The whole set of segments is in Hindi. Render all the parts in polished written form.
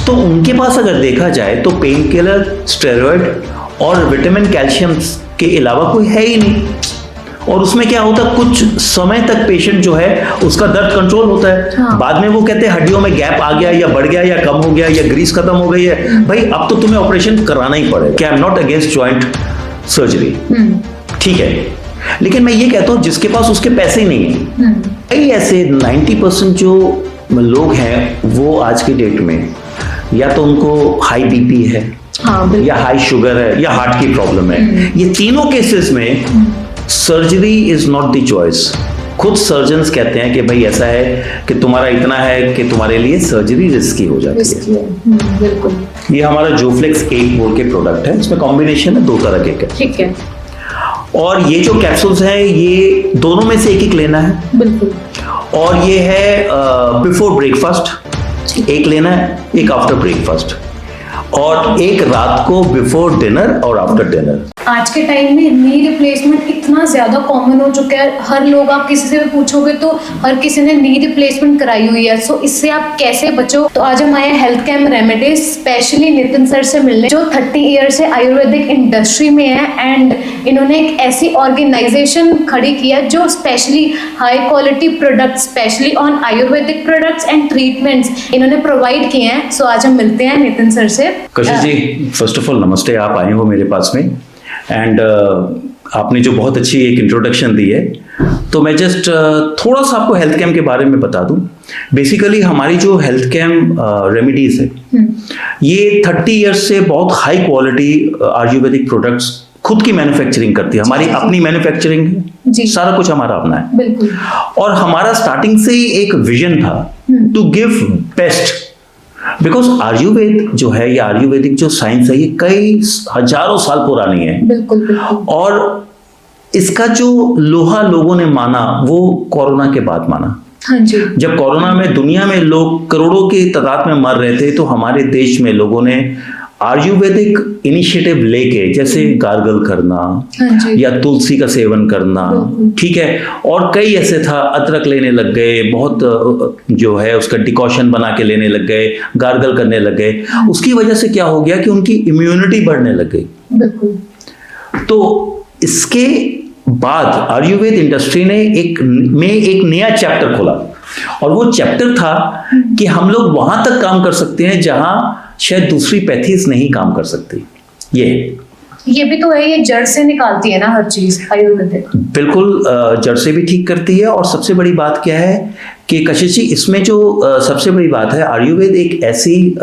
तो उनके पास अगर देखा जाए तो पेन किलर, स्टेरॉइड और विटामिन कैल्शियम के अलावा कोई है ही नहीं। और उसमें क्या होता है, कुछ समय तक पेशेंट जो है उसका दर्द कंट्रोल होता है। हाँ। बाद में वो कहते हैं हड्डियों में गैप आ गया या बढ़ गया या कम हो गया या ग्रीस खत्म हो गई है, भाई अब तो तुम्हें ऑपरेशन कराना ही पड़ेगा। क्या I am not against joint surgery, ठीक है, लेकिन मैं ये कहता हूँ जिसके पास उसके पैसे ही नहीं है। कई ऐसे 90% जो लोग हैं वो आज की डेट में या तो उनको हाई बीपी है, हाँ, या हाई शुगर है या हार्ट की प्रॉब्लम है। ये तीनों केसेस में surgery is not the choice. खुद सर्जन्स कहते हैं कि भाई ऐसा है कि तुम्हारा इतना है कि तुम्हारे लिए सर्जरी रिस्की हो जाती है। बिल्कुल। ये हमारा जोफ्लेक्स 8 बोल के प्रोडक्ट है, इसमें कॉम्बिनेशन है 2 तरह के। ठीक है। और ये जो कैप्सूल्स हैं ये दोनों में से एक लेना है। बिल्कुल। और ये है बिफोर ब्रेकफास्ट एक लेना है, एक आफ्टर ब्रेकफास्ट, और एक रात को बिफोर डिनर और आफ्टर डिनर। आज के टाइम में नी रिप्लेसमेंट इतना ज्यादा कॉमन हो चुका है, हर लोग, आप किसी से भी पूछोगे तो हर किसी ने नी रिप्लेसमेंट कराई हुई है। सो इससे आप कैसे बचो? तो आज हम आए health cam remedies specially Nitin sir से मिलने, जो 30 ईयर से आयुर्वेदिक इंडस्ट्री में है एंड इन्होंने एक ऐसी ऑर्गेनाइजेशन खड़ी की है जो specially high quality product specially on Ayurvedic products and treatments इन्होंने प्रोवाइड किए हैं। सो आज हम मिलते हैं नितिन सर से। कशिश जी, फर्स्ट ऑफ ऑल नमस्ते, आप आए हो मेरे पास में एंड आपने जो बहुत अच्छी एक इंट्रोडक्शन दी है, तो मैं जस्ट थोड़ा सा आपको हेल्थ कैम के बारे में बता दूं। बेसिकली हमारी जो हेल्थ कैम रेमेडीज है ये 30 इयर्स से बहुत हाई क्वालिटी आयुर्वेदिक प्रोडक्ट्स खुद की मैन्युफैक्चरिंग करती है। हमारी अपनी मैन्युफैक्चरिंग है, सारा कुछ हमारा अपना है। बिल्कुल। और हमारा स्टार्टिंग से ही एक विजन था to give best, because Ayurveda जो है, ये आयुर्वेदिक जो साइंस है, ये कई हजारों साल पुरानी है। बिल्कुल बिल्कुल। और इसका जो लोहा लोगों ने माना वो कोरोना के बाद माना। हाँ जी। जब कोरोना में दुनिया में लोग करोड़ों की तादाद में मर रहे थे, तो हमारे देश में लोगों ने आयुर्वेदिक इनिशिएटिव लेके, जैसे गार्गल करना, हाँ जी, या तुलसी का सेवन करना, ठीक है, और कई ऐसे था, अदरक लेने लग गए, बहुत जो है उसका डिकॉशन बना के लेने लग गए, गार्गल करने लग गए। उसकी वजह से क्या हो गया कि उनकी इम्यूनिटी बढ़ने लग गई। बिल्कुल। तो इसके बाद आयुर्वेद इंडस्ट्री ने एक नया चैप्टर खोला, और वो चैप्टर था कि हम लोग वहां तक काम कर सकते हैं जहां शायद दूसरी पैथीज नहीं काम कर सकती। ये भी तो है, ये जड़ से निकालती है ना हर चीज आयुर्वेदिक। बिल्कुल, जड़ से भी ठीक करती है। और सबसे बड़ी बात क्या है कि कशिश जी, इसमें जो सबसे बड़ी बात है, आयुर्वेद एक ऐसी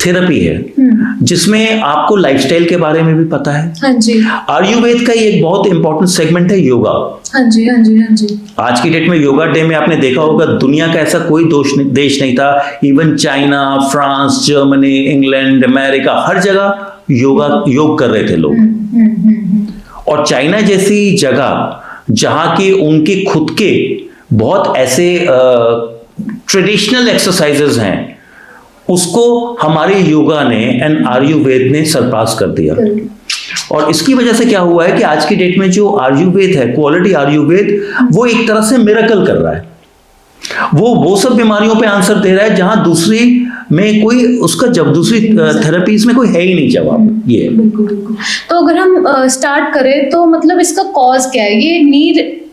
थेरेपी है जिसमें आपको लाइफस्टाइल के बारे में भी पता है। हाँ जी। आयुर्वेद का एक बहुत इंपॉर्टेंट सेगमेंट है योगा। हाँ जी हाँ जी हाँ जी। आज की डेट में योगा डे में आपने देखा होगा, दुनिया का ऐसा कोई देश नहीं था, even China, France, Germany, England, America, हर जगह योग कर रहे थे लोग। और चाइना जैसी जगह जहां की उनके खुद के बहुत ऐसे ट्रेडिशनल एक्सरसाइजेस हैं, उसको हमारे योगा ने एंड आयुर्वेद ने सरपास कर दिया। और इसकी वजह से क्या हुआ है कि आज की डेट में जो आयुर्वेद है, क्वालिटी आयुर्वेद, वो एक तरह से मिरेकल कर रहा है। वो सब बीमारियों पे आंसर दे रहा है जहां दूसरी में कोई उसका, जब दूसरी थेरेपीज में कोई है ही नहीं जवाब। ये बिल्कुल बिल्कुल। तो अगर हम स्टार्ट करें तो मतलब इसका कॉज क्या है? ये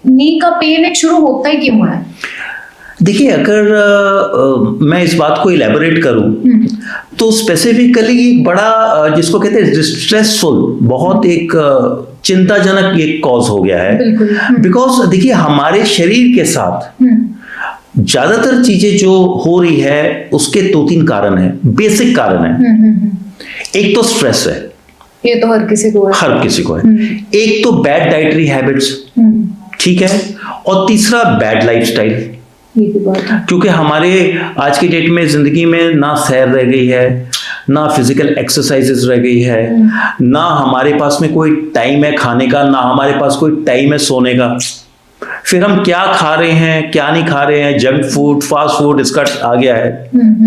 नी का पेन एक शुरू होता ही क्यों है? देखिए, अगर मैं इस बात को इलेबोरेट करूं तो स्पेसिफिकली एक बड़ा, जिसको कहते हैं स्ट्रेसफुल, बहुत एक चिंताजनक एक कॉज हो गया है। बिकॉज देखिए, हमारे शरीर के साथ ज्यादातर चीजें जो हो रही है उसके 2-3 कारण है, बेसिक कारण है। एक तो स्ट्रेस है, ये तो हर किसी को है। एक तो बैड डाइटरी हैबिट्स, ठीक है, और तीसरा बैड लाइफस्टाइल। क्योंकि हमारे आज की डेट में जिंदगी में ना सैर रह गई है, ना फिजिकल एक्सरसाइजेस रह गई है, ना हमारे पास में कोई टाइम है खाने का, ना हमारे पास कोई टाइम है सोने का। फिर हम क्या खा रहे हैं, क्या नहीं खा रहे हैं, जंक फूड, फास्ट फूड, इसका आ गया है,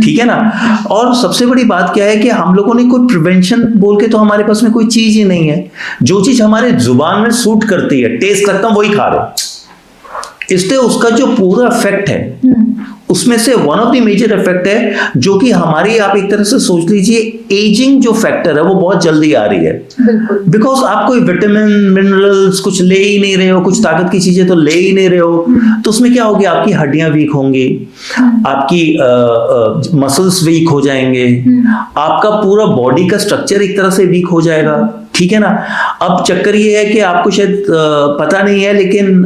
ठीक है ना। और सबसे बड़ी बात क्या है कि हम लोगों ने कोई प्रिवेंशन बोल के तो हमारे पास में कोई चीज ही नहीं है। जो चीज हमारे जुबान में सूट करती है, टेस्ट लगता है, वही खा रहे, इसलिए उसका जो पूरा इफेक्ट है उसमें से one of the major effect है जो कि हमारी, आप एक तरह से सोच लीजिए, एजिंग जो फैक्टर है वो बहुत जल्दी आ रही है। बिकॉज आप कोई विटामिन मिनरल्स कुछ ले ही नहीं रहे हो, कुछ ताकत की चीजें तो ले ही नहीं रहे हो, तो उसमें क्या होगी, आपकी हड्डियां वीक होंगी, आपकी मसल्स वीक हो जाएंगे, आपका पूरा बॉडी का स्ट्रक्चर एक तरह से वीक हो जाएगा। ठीक है ना। अब चक्कर ये है कि आपको शायद पता नहीं है, लेकिन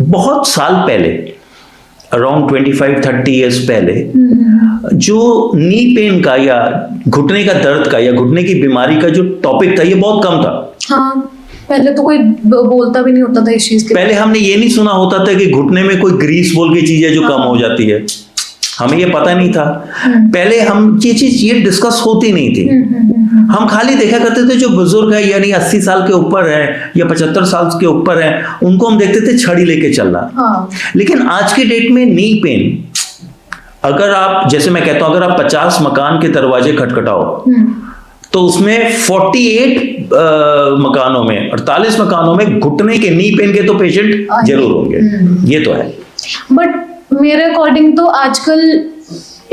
बहुत साल पहले, अराउंड 25-30 ईयर्स पहले, जो नी पेन का या घुटने का दर्द का या घुटने की बीमारी का जो टॉपिक था ये बहुत कम था। हाँ, पहले तो कोई बोलता भी नहीं होता था इस चीज के। पहले हमने ये नहीं सुना होता था कि घुटने में कोई ग्रीस बोल की चीज है जो कम हो जाती है, हमें ये पता नहीं था। पहले हम ये चीज ये डिस्कस होती नहीं थी। हम खाली देखा करते थे जो बुजुर्ग है, यानी 80 साल के ऊपर है या 75 साल के ऊपर है, उनको हम देखते थे छड़ी लेके चलना। लेकिन आज के डेट में नी पेन, अगर आप, जैसे मैं कहता हूं, अगर आप 50 मकान के दरवाजे खटखटाओ तो उसमें 48 मकानों में, 48 मकानों में घुटने के, नी पेन के तो पेशेंट जरूर होंगे। ये तो है। बट मेरे अकॉर्डिंग तो आजकल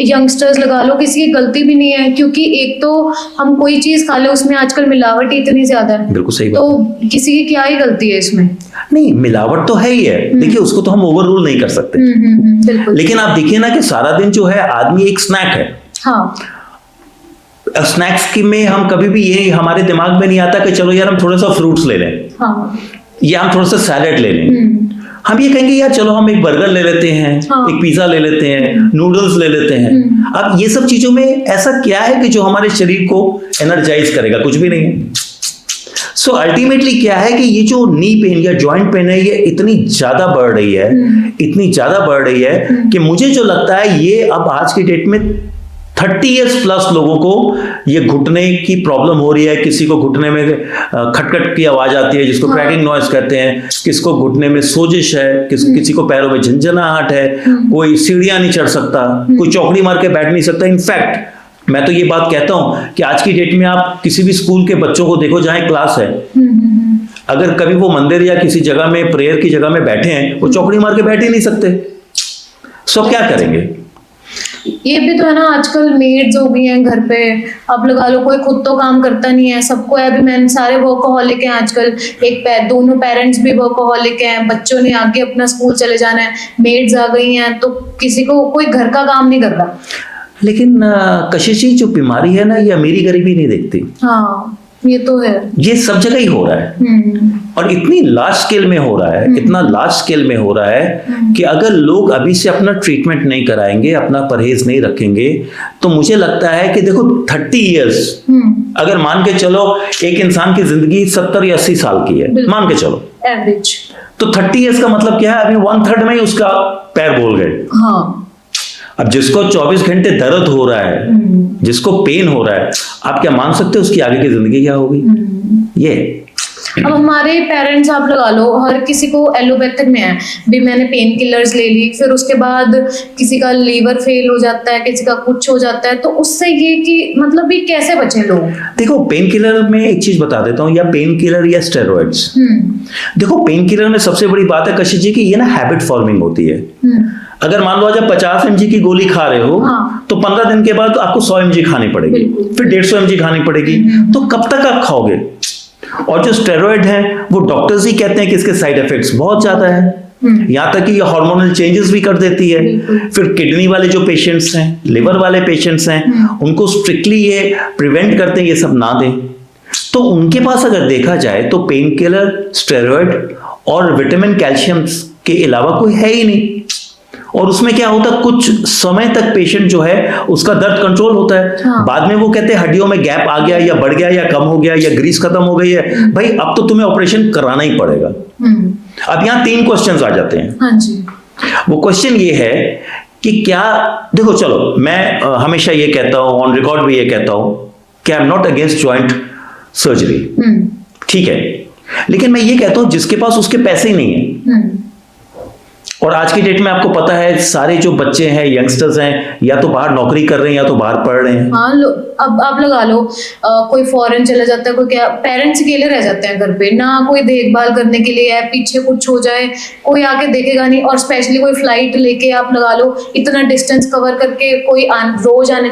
यंगस्टर्स लगा लो, किसी की गलती भी नहीं है, क्योंकि एक तो हम कोई चीज खा ले उसमें आजकल मिलावट इतनी ज्यादा है। बिल्कुल सही बात। तो किसी की क्या ही गलती है इसमें? नहीं, मिलावट तो है ही है। देखिए, उसको तो हम ओवर रूल नहीं कर सकते। बिल्कुल। लेकिन आप देखिए ना कि सारा दिन जो है आदमी एक स्नैक है। हाँ। स्नैक्स की में हम कभी भी ये हमारे दिमाग में नहीं आता कि चलो यार हम थोड़ा सा फ्रूट्स ले लें, हाँ, या हम थोड़ा सा सैलेड ले लें। हम ये कहेंगे यार चलो हम एक बर्गर ले लेते हैं, हाँ, एक पिज्जा ले लेते हैं, नूडल्स ले लेते हैं। अब ये सब चीजों में ऐसा क्या है कि जो हमारे शरीर को एनर्जाइज करेगा? कुछ भी नहीं है। सो अल्टीमेटली क्या है कि ये जो नी पेन या जॉइंट पेन है, ये इतनी ज्यादा बढ़ रही है, इतनी ज्यादा बढ़ रही है कि मुझे जो लगता है ये अब आज की डेट में 30 इयर्स प्लस लोगों को ये घुटने की प्रॉब्लम हो रही है। किसी को घुटने में खटखट की आवाज आती है, जिसको क्रैकिंग नॉइज कहते हैं, किसको घुटने में सोजिश है, किसी को पैरों में झंझनाहट है, कोई सीढ़ियां नहीं चढ़ सकता, कोई चौकड़ी मार के बैठ नहीं सकता। इनफैक्ट मैं तो ये बात कहता हूं कि आज की डेट में आप किसी भी स्कूल के बच्चों को देखो जहां क्लास है, अगर कभी वो मंदिर या किसी जगह में प्रेयर की जगह में बैठे हैं, वो चौकड़ी मार के बैठ ही नहीं सकते। सो क्या करेंगे? ये भी तो है ना, आजकल मेड्स हो गई हैं घर पे। अब लगा लो कोई खुद तो काम करता नहीं है, सबको है। अभी मैंने सारे वर्कहोलिक हैं आजकल, दोनों पेरेंट्स भी वर्कहोलिक हैं, बच्चों ने आगे अपना स्कूल चले जाना है, मेड्स आ गई हैं, तो किसी को कोई घर का काम नहीं कर रहा। लेकिन कशिश जो बीमारी है ना, ये अमीरी गरीबी नहीं देखती। हाँ, ये तो है। ये सब जगह ही हो रहा है, और इतनी लार्ज स्केल में हो रहा है, इतना लार्ज स्केल में हो रहा है कि अगर लोग अभी से अपना ट्रीटमेंट नहीं कराएंगे, अपना परहेज नहीं रखेंगे, तो मुझे लगता है कि देखो 30 इयर्स, अगर मान के चलो एक इंसान की जिंदगी 70 या 80 साल की है, मान के चलो एवरेज, तो 30 इयर्स का मतलब क्या है? अभी 1/3 में ही उसका पैर बोल गए। हाँ। अब जिसको 24 घंटे दर्द हो रहा है, जिसको पेन हो रहा है, आप क्या मान सकते हो उसकी आगे की जिंदगी क्या होगी? ये अब हमारे पेरेंट्स आप लगा लो, हर किसी को एलोपैथिक में है भी, मैंने पेन किलर्स ले ली, फिर उसके बाद किसी का लीवर फेल हो जाता है, किसी का कुछ हो जाता है, तो उससे ये कि मतलब भी कैसे बचे लोग? देखो, पेन किलर में एक चीज बता देता हूँ, या पेन किलर या स्टेरॉइड्स। देखो, पेन किलर में सबसे बड़ी बात है कशिश जी की ये ना हैबिट फॉर्मिंग होती है। अगर मान लो आज आप 50 mg की गोली खा रहे हो, हाँ, तो 15 दिन के बाद आपको 100 mg खानी पड़ेगी, फिर 150 mg खानी पड़ेगी। तो कब तक आप खाओगे? और जो स्टेरॉइड है वो डॉक्टर्स ही कहते हैं कि इसके साइड इफेक्ट्स बहुत ज्यादा है, यहां तक कि ये हार्मोनल चेंजेस भी कर देती है। फिर किडनी वाले जो पेशेंट्स हैं, लिवर वाले पेशेंट्स हैं, उनको स्ट्रिक्टली ये प्रिवेंट करते हैं ये सब ना दें। तो उनके पास अगर देखा जाए तो पेन किलर, स्टेरॉइड और विटामिन कैल्शियम के अलावा कोई है ही नहीं। और उसमें क्या होता है, कुछ समय तक पेशेंट जो है उसका दर्द कंट्रोल होता है। हाँ। बाद में वो कहते हैं हड्डियों में गैप आ गया या बढ़ गया या कम हो गया या ग्रीस खत्म हो गई है, भाई अब तो तुम्हें ऑपरेशन कराना ही पड़ेगा। अब यहाँ 3 क्वेश्चंस आ जाते हैं। हाँ जी। वो क्वेश्चन ये है कि क्या, देखो चलो मैं हमेशा ये कहता हूं, ऑन रिकॉर्ड भी ये कहता हूं कि I am not against joint surgery, ठीक है, लेकिन मैं ये कहता हूं जिसके पास उसके पैसे ही नहीं है, और आज की डेट में आपको पता है सारे जो बच्चे हैं, यंगस्टर्स हैं, या तो बाहर नौकरी कर रहे हैं या तो बाहर पढ़ रहे हैं। हाँ, अब आप लगा लो, कोई फॉरेन चला जाता है, कोई क्या, पेरेंट्स अकेले रह जाते हैं घर पे, ना कोई देखभाल करने के लिए है, पीछे कुछ हो जाए कोई आके देखेगा नहीं। और स्पेशली कोई फ्लाइट लेके आप लगा लो, इतना डिस्टेंस कवर करके कोई रोज आने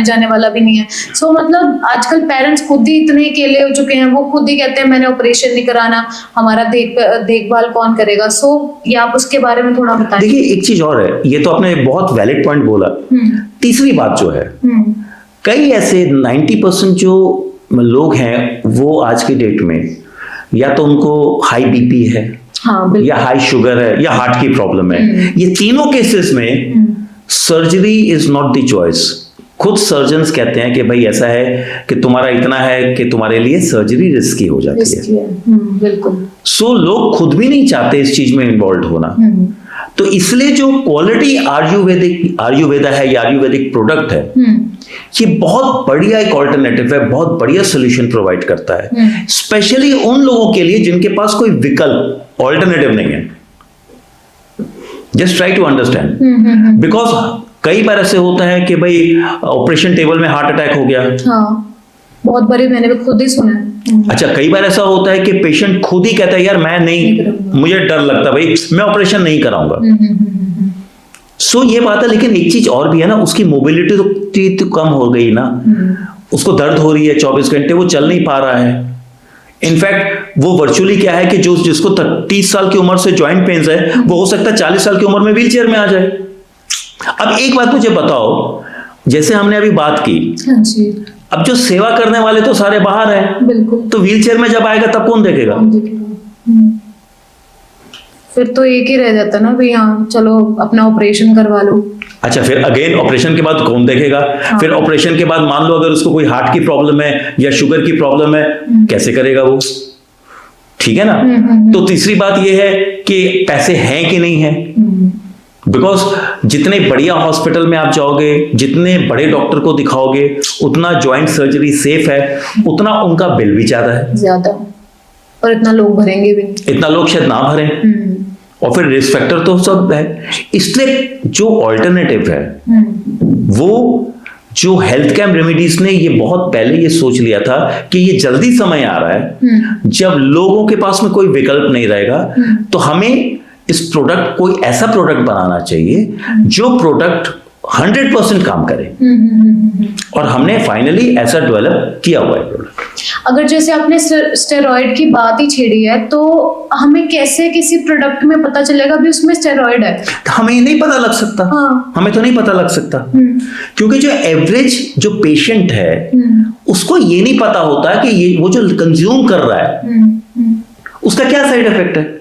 जाने वाला भी नहीं है। सो मतलब आजकल पेरेंट्स खुद ही इतने अकेले हो चुके हैं, वो खुद ही कहते हैं मैंने ऑपरेशन नहीं कराना, हमारा देखभाल कौन करेगा। सो ये आप उसके बारे में थोड़ा बताएं। देखिए, एक चीज और है, ये तो आपने बहुत वैलिड पॉइंट बोला। तीसरी बात जो है, कई ऐसे 90% जो लोग हैं वो आज की डेट में या तो उनको हाई बीपी है, हाँ, या हाई शुगर है, या हार्ट की प्रॉब्लम है। ये तीनों केसेस में surgery is not the choice. खुद सर्जन्स कहते हैं कि भाई ऐसा है कि तुम्हारा इतना है कि तुम्हारे लिए सर्जरी रिस्की हो जाती है। बिल्कुल। सो लोग खुद भी नहीं चाहते इस चीज में इन्वॉल्व होना। तो इसलिए जो क्वालिटी आयुर्वेदा है या आयुर्वेदिक प्रोडक्ट है, ये बहुत बढ़िया एक ऑल्टरनेटिव है, बहुत बढ़िया सोल्यूशन प्रोवाइड करता है, स्पेशली उन लोगों के लिए जिनके पास कोई विकल्प ऑल्टरनेटिव नहीं है। Just try to understand, because कई बार ऐसे होता है कि भाई ऑपरेशन टेबल में हार्ट अटैक हो गया। हाँ, बहुत बारी मैंने भी खुद ही सुना है। अच्छा, कई बार ऐसा होता है कि पेशेंट खुद ही कहता है यार मैं नहीं, मुझे डर लगता भाई, मैं ऑपरेशन नहीं कराऊंगा। सो ये बात है, लेकिन एक चीज और भी है ना, उसकी मोबिलिटी तो कम हो गई ना, उसको दर्द हो रही है 24 घंटे, वो चल नहीं पा रहा है। इनफैक्ट वो वर्चुअली क्या है कि जो जिसको 30 साल की उम्र से ज्वाइंट पेन्स है, वो हो सकता है 40 साल की उम्र में व्हील चेयर में आ जाए। अब एक बात मुझे बताओ, जैसे हमने अभी बात की, हाँ जी, अब जो सेवा करने वाले तो सारे बाहर हैं, बिल्कुल, तो व्हील चेयर में जब आएगा तब कौन देखेगा? फिर तो एक ही रह जाता ना भी, हाँ चलो अपना ऑपरेशन करवा लो। अच्छा, फिर अगेन ऑपरेशन के बाद कौन देखेगा? हाँ। फिर ऑपरेशन के बाद मान लो अगर उसको कोई हार्ट की प्रॉब्लम है या शुगर की प्रॉब्लम है, कैसे करेगा वो? ठीक है ना। तो तीसरी बात ये है कि पैसे हैं कि नहीं है, बिकॉज जितने बढ़िया हॉस्पिटल में आप जाओगे, जितने बड़े डॉक्टर को दिखाओगे, उतना ज्वाइंट सर्जरी सेफ है, उतना उनका बिल भी ज्यादा है, ज्यादा, और इतना लोग भरेंगे भी नहीं, इतना लोग शायद ना भरें, और फिर रिस्क फैक्टर तो सब है। इसलिए जो ऑल्टरनेटिव है, वो जो हेल्थ कैम्प रेमेडीज ने ये बहुत पहले ये सोच लिया था कि ये जल्दी समय आ रहा है जब लोगों के पास में कोई विकल्प नहीं रहेगा, तो हमें इस प्रोडक्ट, कोई ऐसा प्रोडक्ट बनाना चाहिए जो प्रोडक्ट 100% काम करे। और हमने फाइनली ऐसा डेवलप किया हुआ है प्रोडक्ट। अगर जैसे आपने स्टेरॉइड की बात ही छेड़ी है, तो हमें कैसे किसी प्रोडक्ट में पता चलेगा भी उसमें स्टेरॉइड है? हमें नहीं पता लग सकता। हाँ। हमें तो नहीं पता लग सकता, क्योंकि जो एवरेज जो पेशेंट है उसको ये नहीं पता होता कि ये वो जो कंज्यूम कर रहा है उसका क्या साइड इफेक्ट है।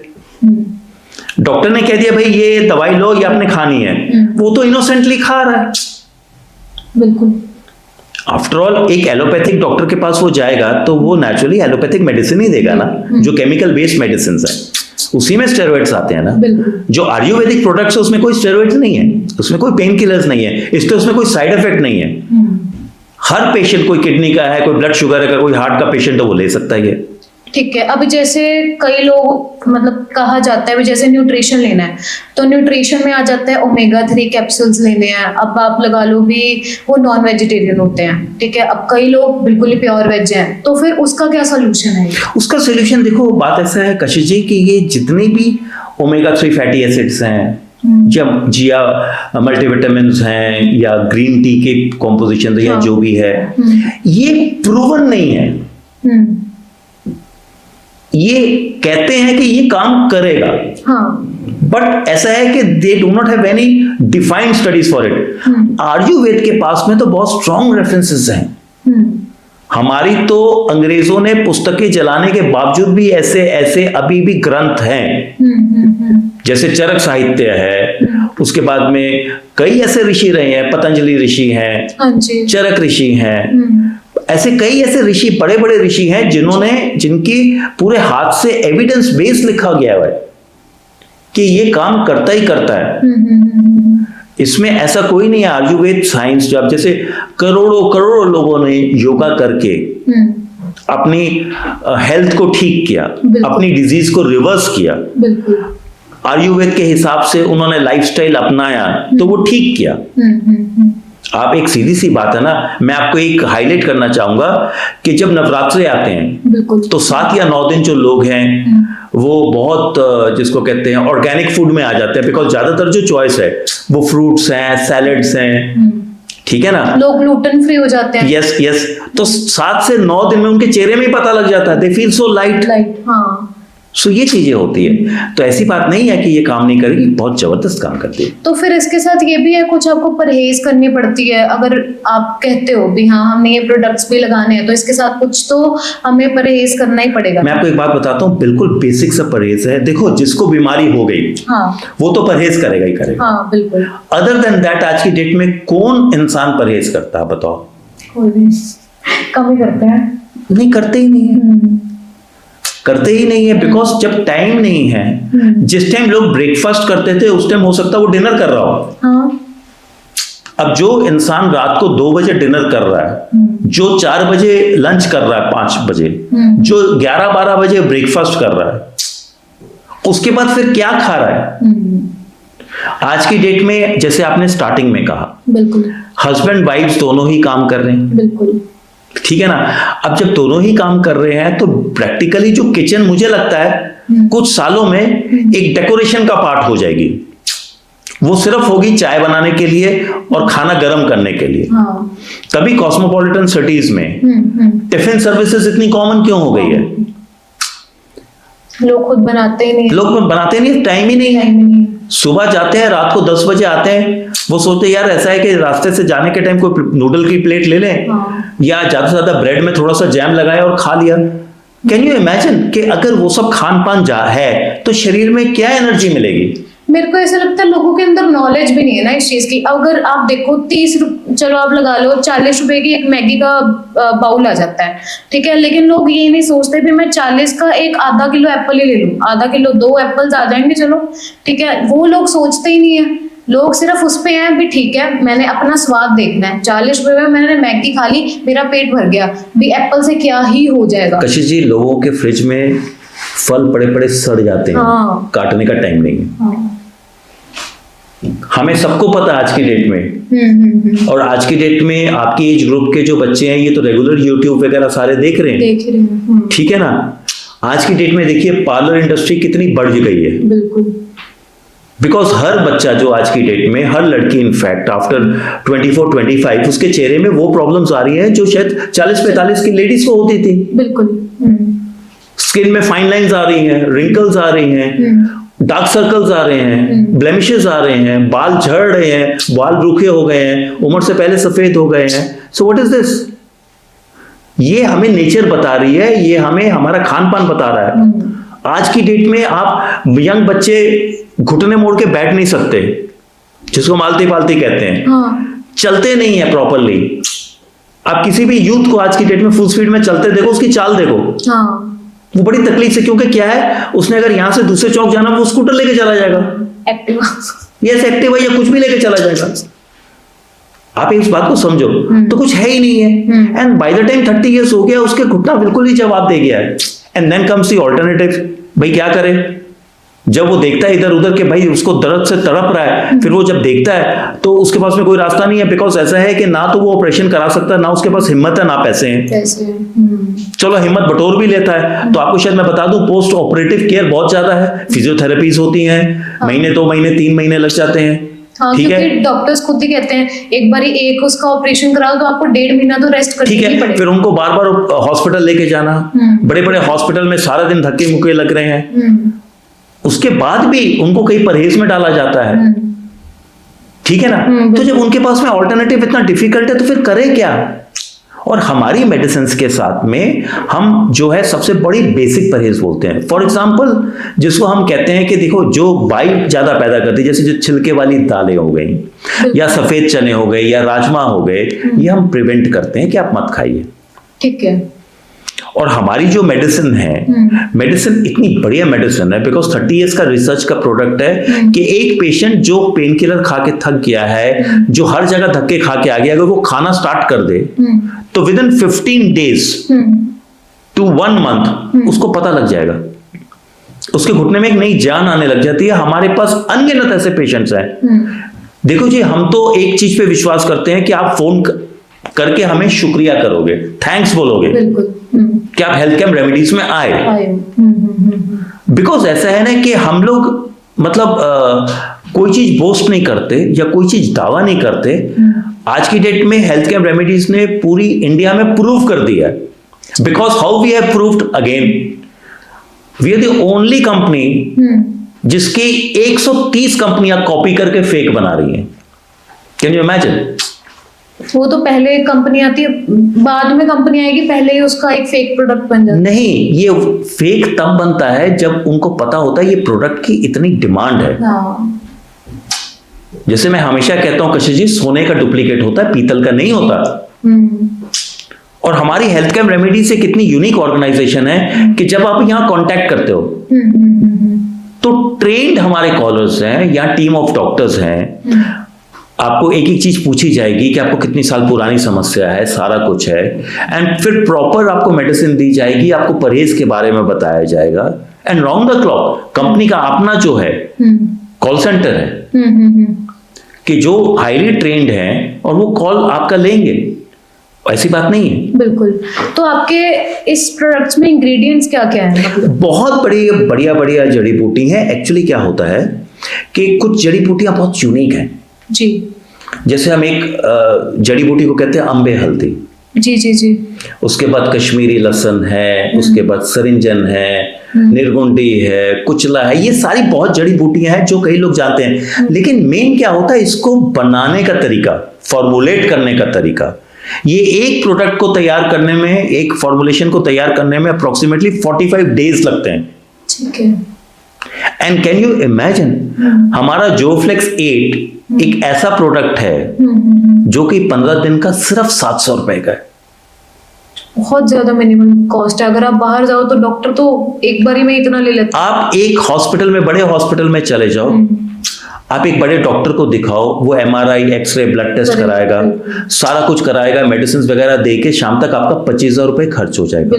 डॉक्टर ने कह दिया भाई ये दवाई लो, ये आपने खानी है, वो तो इनोसेंटली खा रहा है। बिल्कुल। आफ्टर ऑल एक एलोपैथिक डॉक्टर के पास वो जाएगा तो वो नेचुरली एलोपैथिक मेडिसिन ही देगा ना, जो केमिकल बेस्ड मेडिसिन है, उसी में स्टेरॉइड्स आते हैं ना। जो आयुर्वेदिक प्रोडक्ट्स है उसमें कोई स्टेरॉइड्स नहीं है, उसमें कोई पेन किलर्स नहीं है, इसलिए उसमें कोई साइड इफेक्ट नहीं है। हर पेशेंट, कोई किडनी का है, कोई ब्लड शुगर है, कोई हार्ट का पेशेंट है, वो ले सकता है। ठीक है। अब जैसे कई लोग मतलब कहा जाता है जैसे न्यूट्रिशन लेना है, तो न्यूट्रिशन में आ जाता है omega-3 कैप्सूल्स लेने हैं। अब आप लगा लो भी वो नॉन वेजिटेरियन होते हैं, ठीक है। अब कई लोग बिल्कुल ही प्योर वेज हैं, तो फिर उसका क्या सोल्यूशन है? उसका सोल्यूशन देखो, बात ऐसा है कशिश जी कि ये जितने भी omega-3 फैटी एसिड्स हैं, जब जिया मल्टीविटामिन हैं या ग्रीन टी के कॉम्पोजिशन या जो भी है, ये प्रूवन नहीं है। ये कहते हैं कि ये काम करेगा, बट ऐसा है कि they do not have any defined studies for it. Ayurveda के पास में तो बहुत स्ट्रॉन्ग रेफरेंसेस हैं। हमारी तो अंग्रेजों ने पुस्तकें जलाने के बावजूद भी ऐसे ऐसे अभी भी ग्रंथ हैं, जैसे चरक साहित्य है, उसके बाद में कई ऐसे ऋषि रहे हैं, पतंजलि ऋषि हैं, चरक ऋषि हैं, ऐसे कई ऐसे ऋषि, बड़े बड़े ऋषि हैं जिनकी पूरे हाथ से एविडेंस बेस लिखा गया है कि ये काम करता ही करता है। इसमें ऐसा कोई नहीं है। आयुर्वेद साइंस जब जैसे करोड़ों लोगों ने योगा करके अपनी हेल्थ को ठीक किया, अपनी डिजीज को रिवर्स किया। आयुर्वेद के हिसाब से उन्होंने लाइफस्टाइल अपनाया तो वो ठीक किया। आप एक सीधी सी बात है ना, मैं आपको एक हाईलाइट करना चाहूंगा कि जब नवरात्रे आते हैं तो 7 या 9 दिन जो लोग हैं वो बहुत जिसको कहते हैं ऑर्गेनिक फूड में आ जाते हैं, बिकॉज ज्यादातर जो चॉइस है वो फ्रूट्स हैं, सैलेड्स हैं, ठीक है ना, लोग ग्लूटेन फ्री हो जाते हैं। यस यस, तो 7 से 9 दिन में उनके चेहरे में ही पता लग जाता है, दे फील सो लाइट। हाँ। सो ये चीजें होती है, तो ऐसी बात नहीं है कि ये काम नहीं करेगी, बहुत जबरदस्त काम करती है। तो फिर इसके साथ ये भी है, कुछ आपको परहेज करनी पड़ती है अगर आप कहते हो भी हाँ हमने ये प्रोडक्ट्स भी लगाने हैं, तो इसके साथ कुछ तो हमें परहेज करना ही पड़ेगा। मैं आपको एक बात बताता हूँ, बिल्कुल बेसिक सा परहेज है। देखो जिसको बीमारी हो गई वो तो परहेज करेगा ही करेगा। हाँ बिल्कुल। अदर देन दैट आज की डेट में कौन इंसान परहेज करता है बताओ? कोई भी कम ही करते हैं। नहीं, करते ही नहीं है, करते ही नहीं है, बिकॉज जब टाइम नहीं है। जिस टाइम लोग ब्रेकफास्ट करते थे उस टाइम हो सकता है वो डिनर कर रहा हो। हाँ। अब जो इंसान रात को 2 बजे डिनर कर रहा है, जो 4 बजे लंच कर रहा है, 5 बजे, जो 11-12 बजे ब्रेकफास्ट कर रहा है, उसके बाद फिर क्या खा रहा है? आज की डेट में जैसे आपने स्टार्टिंग में कहा, बिल्कुल हस्बैंड वाइफ दोनों ही काम कर रहे हैं, बिल्कुल, ठीक है ना। अब जब दोनों ही काम कर रहे हैं तो प्रैक्टिकली जो किचन मुझे लगता है कुछ सालों में एक डेकोरेशन का पार्ट हो जाएगी। वो सिर्फ होगी चाय बनाने के लिए और खाना गर्म करने के लिए। हाँ। तभी कॉस्मोपॉलिटन सिटीज में टिफिन सर्विसेज इतनी कॉमन क्यों हो गई है? लोग खुद बनाते ही नहीं, लोग बनाते नहीं, टाइम ही नहीं है। सुबह जाते हैं, रात को 10 बजे आते हैं, वो सोचते यार ऐसा है कि रास्ते से जाने के टाइम कोई नूडल की प्लेट ले लें, या ज्यादा से ज्यादा ब्रेड में थोड़ा सा जैम लगाए और खा लिया। कैन यू इमेजिन कि अगर वो सब खान पान है तो शरीर में क्या एनर्जी मिलेगी? मेरे को ऐसा लगता है लोगों के अंदर नॉलेज भी नहीं है ना इस चीज की। अगर आप देखो 30 चलो आप लगा लो 40 रुपए की एक मैगी का बाउल आ जाता है, ठीक है, लेकिन लोग ये नहीं सोचते भी मैं 40 का एक आधा किलो एप्पल ही ले लूं, आधा किलो 2 एप्पल्स आ जाएंगे चलो, ठीक है, वो लोग सोचते ही नहीं है। लोग सिर्फ उस पे हैं भी ठीक है मैंने अपना स्वाद देखना है, 40 रुपए में मैंने मैगी खा ली, मेरा पेट भर गया, भी एप्पल से क्या ही हो जाएगा। कशिश जी, लोगों के फ्रिज में फल पड़े पड़े सड़ जाते हैं। हाँ। काटने का टाइम नहीं है। हाँ। हमें सबको पता आज की डेट में, और आज की डेट में आपकी एज ग्रुप के जो बच्चे हैं ये तो रेगुलर यूट्यूब वगैरह सारे देख रहे हैं, ठीक है ना। आज की डेट में देखिए पार्लर इंडस्ट्री कितनी बढ़ गई है, बिल्कुल, बिकॉज हर बच्चा जो आज की डेट में, हर लड़की इनफैक्ट आफ्टर 24-25 उसके चेहरे में वो प्रॉब्लम्स आ रही हैं जो शायद 40-45 की लेडीज को होती थी। बिल्कुल। स्किन में फाइन लाइंस आ रही हैं, रिंकल्स आ रही हैं, डार्क सर्कल्स आ रहे हैं, ब्लेमिशेस आ रहे हैं, बाल झड़ रहे हैं, बाल रूखे हो गए हैं, उम्र से पहले सफेद हो गए हैं। So what is this? ये हमें नेचर बता रही है, ये हमें हमारा खान पान बता रहा है। आज की डेट में आप यंग बच्चे घुटने मोड़ के बैठ नहीं सकते, जिसको मालती पालती कहते हैं। हाँ। चलते नहीं है प्रॉपरली। आप किसी भी यूथ को आज की डेट में फुल स्पीड में चलते देखो, उसकी चाल देखो, हाँ। वो बड़ी तकलीफ से, क्योंकि क्या है, उसने अगर यहां से दूसरे चौक जाना वो स्कूटर लेके चला जाएगा, एक्टिवा, यस एक्टिवा या कुछ भी लेके चला जाएगा। आप इस बात को समझो, तो कुछ है ही नहीं है। And by the time 30 years हो गया, उसके घुटना बिल्कुल ही जवाब दे गया है। And then comes the alternative, भाई क्या करे? जब वो देखता है इधर उधर के भाई उसको दर्द से तड़प रहा है, फिर वो जब देखता है तो उसके पास में कोई रास्ता नहीं है, बिकॉज ऐसा है कि ना तो वो ऑपरेशन करा सकता है, ना उसके पास हिम्मत है, ना पैसे हैं। चलो हिम्मत बटोर भी लेता है तो आपको शायद मैं बता दूं पोस्ट ऑपरेटिव केयर बहुत ज्यादा है, फिजियोथेरेपीज होती हैं, महीने 2 महीने 3 महीने लग जाते हैं। हाँ, ठीक है, क्योंकि डॉक्टर्स खुद ही कहते हैं एक बार एक उसका ऑपरेशन कराओ तो आपको 1.5 महीना तो रेस्ट करनी ही ठीक है, पड़ेगा। फिर उनको बार बार हॉस्पिटल लेके जाना, बड़े बड़े हॉस्पिटल में सारा दिन धक्के मुक्के लग रहे हैं, उसके बाद भी उनको कहीं परहेज में डाला जाता है, ठीक है ना। तो जब उनके पास में ऑल्टरनेटिव इतना डिफिकल्ट है तो फिर करें क्या? और हमारी मेडिसिन के साथ में हम जो है सबसे बड़ी बेसिक परहेज बोलते हैं। फॉर एग्जांपल जिसको हम कहते हैं कि देखो जो बाइट ज्यादा पैदा करती है, जैसे जो छिलके वाली दालें हो गई, या सफेद चने हो गए, या राजमा हो गए, ये हम प्रिवेंट करते हैं कि आप मत खाइए, ठीक है। और हमारी जो मेडिसिन है, मेडिसिन इतनी बढ़िया मेडिसिन है, बिकॉज 30 इयर्स का रिसर्च का प्रोडक्ट है कि एक पेशेंट जो पेन किलर खा के थक गया है, जो हर जगह धक्के खा के आ गया, अगर वो खाना स्टार्ट कर दे तो with in 15 days to 1 month उसको पता लग जाएगा उसके घुटने में एक नई जान आने लग जाती है। हमारे पास अनगिनत ऐसे पेशेंट्स हैं। देखो जी, हम तो एक चीज पे विश्वास करते हैं कि आप फोन करके हमें शुक्रिया करोगे, थैंक्स बोलोगे कि आप हेल्थ कैम्प रेमेडीज में आए। बिकॉज ऐसा है ना कि हम लोग मतलब कोई चीज बोस्ट नहीं करते या कोई चीज दावा नहीं करते। आज की डेट में हेल्थ कैम्प रेमेडीज ने पूरी इंडिया में प्रूव कर दिया है। Because how we have proved again, we are the only company जिसकी 130 कंपनियां कॉपी करके फेक बना रही हैं। Can you imagine? वो तो पहले कंपनी आती है, बाद में कंपनी आएगी, पहले ही उसका एक फेक प्रोडक्ट बन जाता है। नहीं, ये फेक तब बनता है जब उनको पता होता है ये प्रोडक्ट की इतनी डिमांड है। हाँ। जैसे मैं हमेशा कहता हूं कशिश जी, सोने का डुप्लीकेट होता है, पीतल का नहीं होता। और हमारी हेल्थ कैम्प रेमेडीज एक इतनी यूनिक ऑर्गेनाइजेशन है कि जब आप यहां कांटेक्ट करते हो तो ट्रेंड हमारे कॉलर्स हैं या टीम ऑफ डॉक्टर्स हैं। आपको एक एक चीज पूछी जाएगी कि आपको कितनी साल पुरानी समस्या है, सारा कुछ है। एंड फिर प्रॉपर आपको मेडिसिन दी जाएगी, आपको परहेज के बारे में बताया जाएगा। And round the clock company का अपना जो है कॉल सेंटर है कि जो हाईली ट्रेंड है और वो कॉल आपका लेंगे। ऐसी बात नहीं है। बिल्कुल। तो आपके इस प्रोडक्ट्स में इंग्रेडिएंट्स क्या क्या है? मतलब बहुत बड़ी बढ़िया बढ़िया जड़ी बूटी है। एक्चुअली क्या होता है कि कुछ जड़ी बूटियां बहुत यूनिक हैं जी। जैसे हम एक जड़ी बूटी को कहते हैं अम्बे हल्दी। जी जी जी। उसके बाद कश्मीरी लहसुन है, उसके बाद सरिंजन है, निर्गुंडी है, कुचला है। ये सारी बहुत जड़ी बूटियां हैं जो कई लोग जानते हैं। लेकिन मेन क्या होता है, इसको बनाने का तरीका, फॉर्मुलेट करने का तरीका। ये एक प्रोडक्ट को तैयार करने में, एक फॉर्मुलेशन को तैयार करने में अप्रोक्सीमेटली 45 डेज लगते हैं। ठीक है। एंड कैन यू इमेजिन, हमारा जोफ्लेक्स 8 एक ऐसा प्रोडक्ट है जो कि 15 दिन का सिर्फ 700 रुपए का है। बहुत ज्यादा मिनिमम कॉस्ट है। अगर आप बाहर जाओ तो डॉक्टर तो एक बारी में इतना ले लेते हैं। आप एक हॉस्पिटल में, बड़े हॉस्पिटल में चले जाओ, आप एक बड़े डॉक्टर को दिखाओ, वो MRI, एक्सरे, ब्लड टेस्ट कराएगा, सारा कुछ कराएगा, मेडिसिन वगैरह देके शाम तक आपका 25,000 रुपए खर्च हो जाएगा।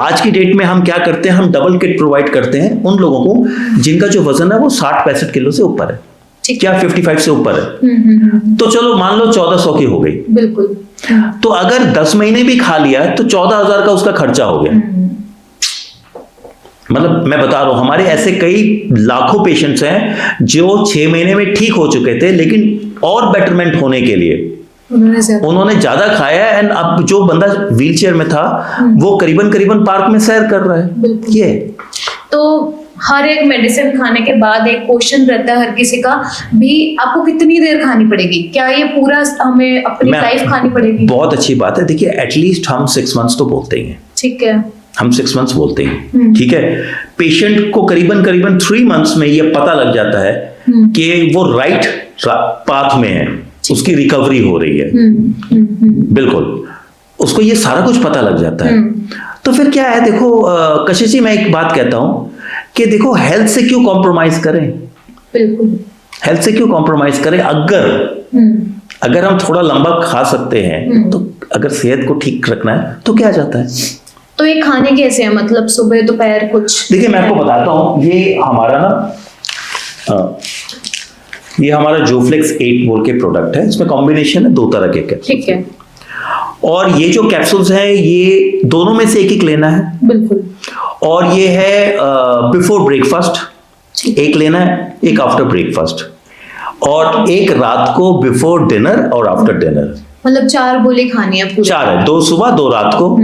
आज की डेट में हम क्या करते हैं, हम डबल किट प्रोवाइड करते हैं उन लोगों को जिनका जो वजन है वो 60-65 किलो से ऊपर है, क्या 55 से ऊपर है। तो चलो मान लो 1400 की हो गई। बिल्कुल। तो अगर 10 महीने भी खा लिया तो 14,000 का उसका खर्चा हो गया। मतलब मैं बता रहा हूं, हमारे ऐसे कई लाखों पेशेंट्स हैं जो 6 महीने में ठीक हो चुके थे, लेकिन और बेटरमेंट होने के लिए उन्होंने ज्यादा खाया। एंड अब जो बंदा व्हीलचेयर में था वो करीबन पार्क में सैर कर रहा है। ये तो हर एक मेडिसिन खाने के बाद एक क्वेश्चन रहता है हर किसी का भी, आपको कितनी देर खानी पड़ेगी? क्या ये पूरा हमें अपनी लाइफ खानी पड़ेगी? बहुत अच्छी बात है। देखिए, एटलीस्ट हम 6 मंथ्स तो बोलते ही हैं। ठीक है, हम 6 मंथ्स बोलते हैं। ठीक है, पेशेंट को करीबन 3 मंथ्स में ये पता लग जाता है कि वो राइट पाथ में है, उसकी रिकवरी हो रही है। बिल्कुल, उसको ये सारा कुछ पता लग जाता है। तो फिर क्या है, देखो कशिश जी, मैं एक बात कहता हूं कि देखो, हेल्थ से क्यों कॉम्प्रोमाइज करें? बिल्कुल, हेल्थ से क्यों कॉम्प्रोमाइज करें? अगर हम थोड़ा लंबा खा सकते हैं तो, अगर सेहत को ठीक रखना है तो क्या जाता है। तो ये खाने कैसे हैं, मतलब सुबह दोपहर कुछ? देखिए, मैं आपको बताता हूं, ये हमारा ना ये हमारा जोफ्लेक्स 8 बोल के प्रोडक्ट है। इसमें कॉम्बिनेशन है 2 तरह के कैप्सूल। ठीक है। और ये जो कैप्सूल्स हैं, ये दोनों में से एक लेना है। बिल्कुल। और ये है बिफोर ब्रेकफास्ट एक लेना है, एक आफ्टर ब्रेकफास्ट, और एक रात को बिफोर डिनर और आफ्टर डिनर। मतलब 4 गोली खानी है पूरी? 4 है, 2 सुबह 2 रात को।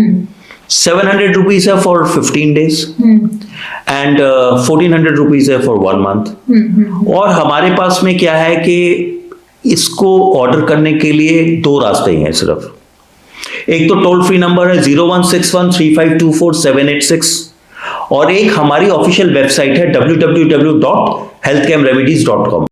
700 रुपीज है फॉर 15 डेज एंड 1400 रुपीज है फॉर 1 मंथ। और हमारे पास में क्या है कि इसको ऑर्डर करने के लिए 2 रास्ते हैं सिर्फ। एक तो टोल फ्री नंबर है 01613524 और एक हमारी ऑफिशियल वेबसाइट है www.healthcamremedies.com।